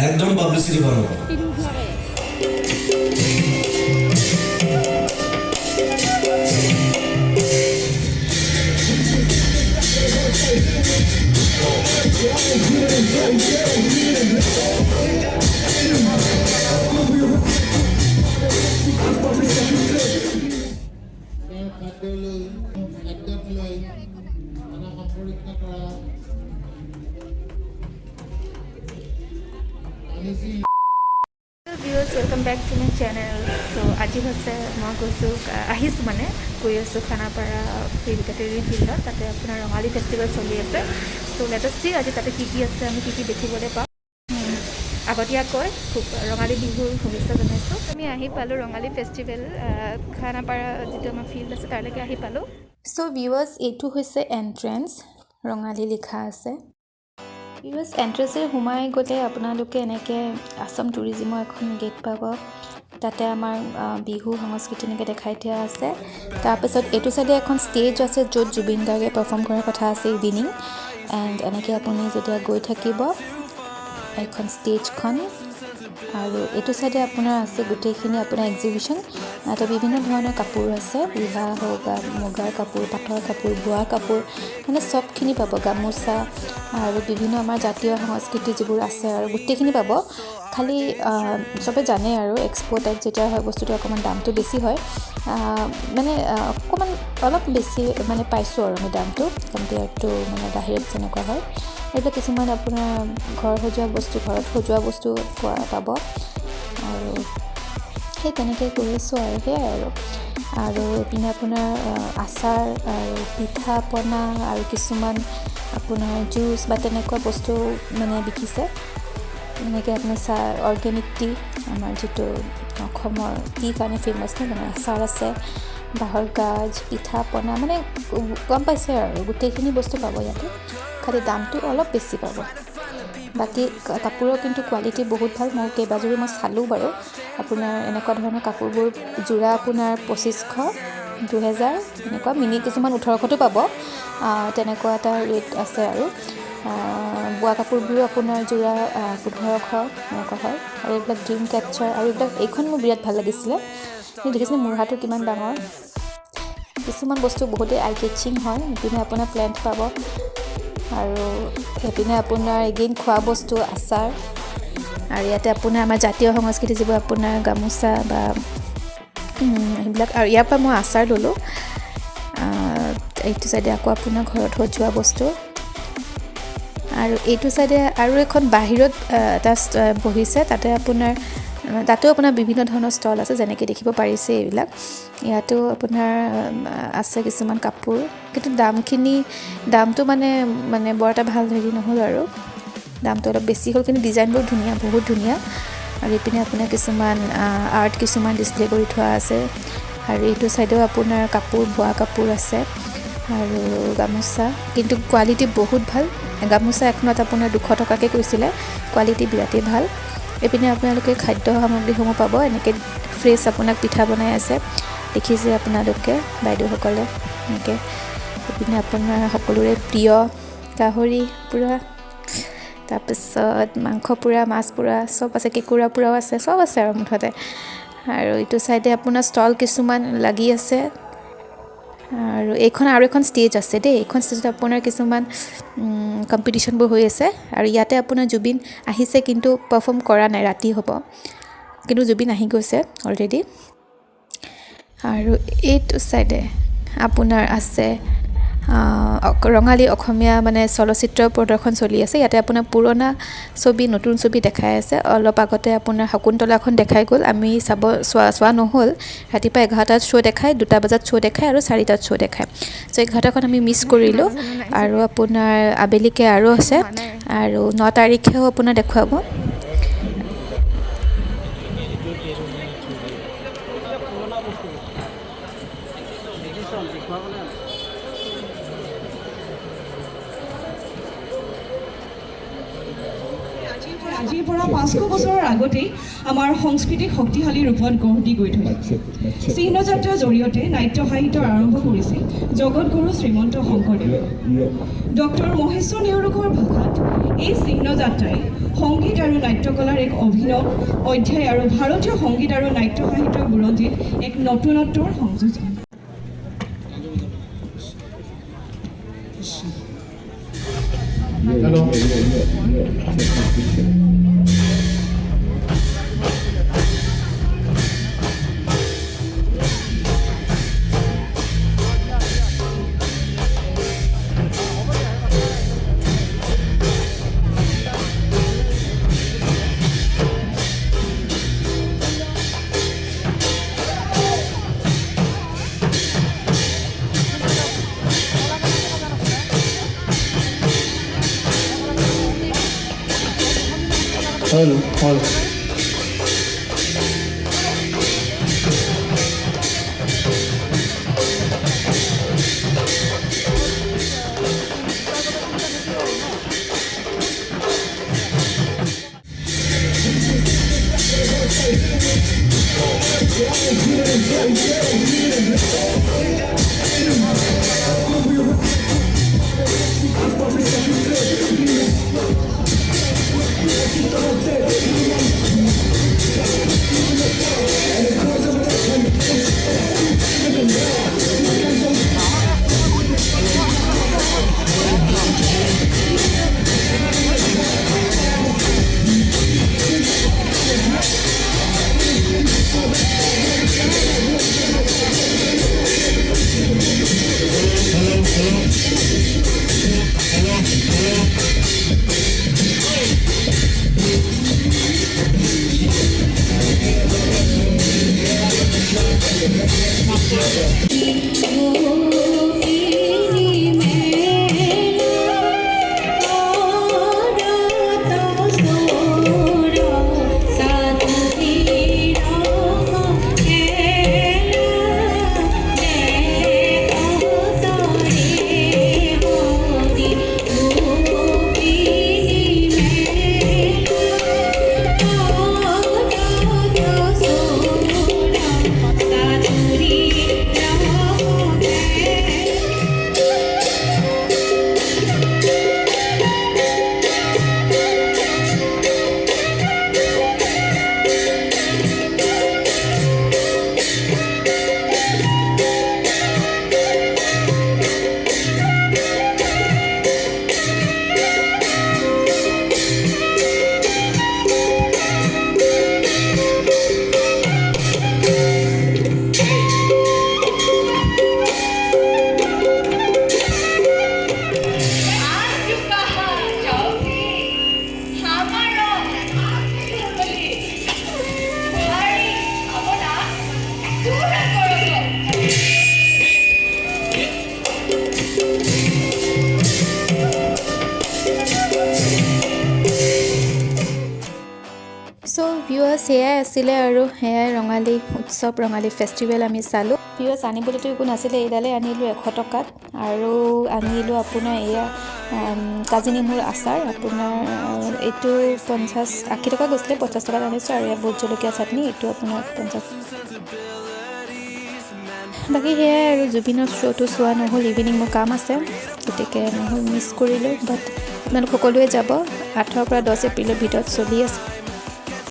একদম পাবলিসিটি বানাবো Viewers, welcome back to my channel. So আজি হৈছে মই গৈছোঁ আহিছোঁ মানে গৈ আছোঁ খানাপাৰা ভেটেৰিনেৰী ফিল্ডত তাতে আপোনাৰ ৰঙালী ফেষ্টিভেল চলি আছে চ' লেট আছ চি আজি তাতে কি কি আছে আমি কি কি দেখিবলৈ পাম আগতীয়াকৈ খুব ৰঙালী বিহুৰ শুভেচ্ছা জনাইছোঁ আমি আহি পালোঁ ৰঙালী ফেষ্টিভেল খানাপাৰা যিটো আমাৰ ফিল্ড আছে তাৰলৈকে আহি পালোঁ চ' ভিউৱাৰ্ছ এইটো হৈছে এণ্ট্ৰেঞ্চ ৰঙালী লিখা আছে ভিউৱাৰ্ছ এণ্ট্ৰেঞ্চে সোমাই গ'লে আপোনালোকে এনেকৈ আসাম টুৰিজিমৰ এখন গেট পাব তাতে আমাৰ বিহু সংস্কৃতি এনেকৈ দেখাই দিয়া আছে তাৰপিছত এইটো চাইডে এখন ষ্টেজ আছে য'ত জুবিন গাৰ্গে পাৰফৰ্ম কৰাৰ কথা আছে ইভিনিং এণ্ড এনেকৈ আপুনি যেতিয়া গৈ থাকিব এখন ষ্টেজখন আৰু এইটো চাইডে আপোনাৰ আছে গোটেইখিনি আপোনাৰ এক্সিবিশ্যন তাতে বিভিন্ন ধৰণৰ কাপোৰ আছে ৰিহা হওক বা মুগাৰ কাপোৰ পাটৰ কাপোৰ বোৱা কাপোৰ মানে চবখিনি পাব গামোচা আৰু বিভিন্ন আমাৰ জাতীয় সংস্কৃতি যিবোৰ আছে আৰু গোটেইখিনি পাব খালি চবে জানে আৰু এক্সপ'ৰ্ট টাইপ যেতিয়া হয় বস্তুটো অকণমান দামটো বেছি হয় মানে অকণমান অলপ বেছি মানে পাইছোঁ আৰু আমি দামটো কম্পেয়াৰ টু মানে বাহিৰত যেনেকুৱা হয় এইবিলাক কিছুমান আপোনাৰ ঘৰ সজোৱা বস্তু ঘৰত সজোৱা বস্তু পাব আৰু সেই তেনেকৈ কৰি আছোঁ আৰু সেয়াই আৰু এইপিনে আপোনাৰ আচাৰ আৰু পিঠা পনা আৰু কিছুমান আপোনাৰ জুচ বা তেনেকুৱা বস্তু মানে বিকিছে এনেকৈ আপোনাৰ অৰ্গেনিক টি আমাৰ যিটো অসমৰ টি কাৰণে ফেমাছ নহয় মানে আচাৰ আছে বাঁহৰ গাজ পিঠা পনা মানে গম পাইছে আৰু গোটেইখিনি বস্তু পাব ইয়াতে খালি দামটো অলপ বেছি পাব বাকী কাপোৰৰ কিন্তু কোৱালিটি বহুত ভাল মই কেইবাযোৰো মই চালোঁ বাৰু আপোনাৰ এনেকুৱা ধৰণৰ কাপোৰবোৰ যোৰা আপোনাৰ 2500 2000 এনেকুৱা মিনি কিছুমান 1800তো পাব তেনেকুৱা এটা ৰেট আছে আৰু বোৱা কাপোৰবোৰো আপোনাৰ যোৰা 1500 এনেকুৱা হয় আৰু এইবিলাক ড্ৰিম কেপচাৰ আৰু এইখন মোৰ বিৰাট ভাল লাগিছিলে আপুনি দেখিছেনে মূঢ়াটো কিমান ডাঙৰ কিছুমান বস্তু বহুতেই আই কেচিং হয় সেইপিনে আপোনাৰ প্লেণ্ট পাব আৰু সেইপিনে আপোনাৰ এগেইন খোৱা বস্তু আচাৰ আৰু ইয়াতে আপোনাৰ আমাৰ জাতীয় সংস্কৃতি যিবোৰ আপোনাৰ গামোচা বা সেইবিলাক আৰু ইয়াৰ পৰা মই আচাৰ ল'লোঁ এইটো চাইডে আকৌ আপোনাৰ ঘৰত সজোৱা বস্তু আৰু এইটো চাইডে আৰু এখন বাহিৰত এটা বহিছে তাতেও আপোনাৰ বিভিন্ন ধৰণৰ ষ্টল আছে যেনেকৈ দেখিব পাৰিছে এইবিলাক ইয়াতো আপোনাৰ আছে কিছুমান কাপোৰ কিন্তু দামটো মানে বৰ এটা ভাল হেৰি নহ'ল আৰু দামটো অলপ বেছি হ'ল কিন্তু ডিজাইনবোৰ ধুনীয়া বহুত ধুনীয়া আৰু এইপিনে আপোনাৰ কিছুমান আৰ্ট কিছুমান ডিছপ্লে কৰি থোৱা আছে আৰু এইটো চাইডেও আপোনাৰ বোৱা কাপোৰ আছে আৰু গামোচা কিন্তু কোৱালিটি বহুত ভাল গামোচা এখনত আপোনাৰ 200 টকাকৈ কৈছিলে কোৱালিটি বিৰাটেই ভাল এইপিনে আপোনালোকে খাদ্য সামগ্ৰীসমূহ পাব এনেকৈ ফ্ৰেছ আপোনাক পিঠা বনাই আছে দেখিছে আপোনালোকে বাইদেউসকলে এনেকৈ এইপিনে আপোনাৰ সকলোৰে প্ৰিয় গাহৰি পোৰা তাৰপিছত মাংস পোৰা মাছ পোৰা চব আছে কেঁকুৰা পোৰাও আছে চব আছে আৰু মুঠতে আৰু এইটো চাইডে আপোনাৰ ষ্টল কিছুমান লাগি আছে আৰু আৰু এখন ষ্টেজ আছে দেই এইখন ষ্টেজত আপোনাৰ কিছুমান কম্পিটিশ্যনবোৰ হৈ আছে আৰু ইয়াতে আপোনাৰ জুবিন আহিছে কিন্তু পাৰফৰ্ম কৰা নাই ৰাতি হ'ব কিন্তু জুবিন আহি গৈছে অলৰেডি আৰু এইটো চাইডে আপোনাৰ আছে ৰঙালী অসমীয়া মানে চলচ্চিত্ৰৰ প্ৰদৰ্শন চলি আছে ইয়াতে আপোনাৰ পুৰণা ছবি নতুন ছবি দেখাই আছে অলপ আগতে আপোনাৰ শকুন্তলাখন দেখাই গ'ল আমি চোৱা নহ'ল ৰাতিপুৱা 11টাত শ্ব' দেখায় 2টা বজাত শ্ব' দেখায় আৰু 4টাত শ্ব' দেখায় চ' 11টাখন আমি মিছ কৰিলোঁ আৰু আপোনাৰ আবেলিকে আৰু আছে আৰু 9 তাৰিখেও আপোনাৰ দেখুৱাব আজিৰ পৰা 500 বছৰৰ আগতেই আমাৰ সংস্কৃতিক শক্তিশালী ৰূপত গঢ় দি গৈ থৈ চিহ্নযাত্ৰাৰ জৰিয়তে নাট্য সাহিত্য আৰম্ভ কৰিছিল জগতগুৰু শ্ৰীমন্ত শংকৰদেৱে ডক্টৰ মহেশ্বৰ নেওৰুকৰ ভাষাত এই চিহ্নযাত্ৰাই সংগীত আৰু নাট্যকলাৰ এক অভিনৱ অধ্যায় আৰু ভাৰতীয় সংগীত আৰু নাট্য সাহিত্যৰ বুৰঞ্জীত এক নতুনত্বৰ সংযোজন Hello. Hello. Hello. সেয়াই আছিলে আৰু সেয়াই ৰঙালী উৎসৱ ৰঙালী ফেষ্টিভেল আমি চালোঁ ভিউৱাৰ্ছ আনিবলৈতো একো নাছিলে এইডালে আনিলোঁ 100 টকাত আৰু আনিলোঁ আপোনাৰ এয়া কাজি নেমুৰ আচাৰ আপোনাৰ এইটো 80 টকা গৈছিলে 50 টকাত আনিছোঁ আৰু এয়া ভোট জলকীয়া চাটনি এইটো আপোনাৰ 50 বাকী সেয়াই আৰু জুবিনৰ শ্ব'টো চোৱা নহ'ল ইভিনিং মোৰ কাম আছে গতিকে নহ'ল মিছ কৰিলোঁ বাট আপোনালোক সকলোৱে যাব 8 পৰা 10 এপ্ৰিলৰ ভিতৰত চলি আছে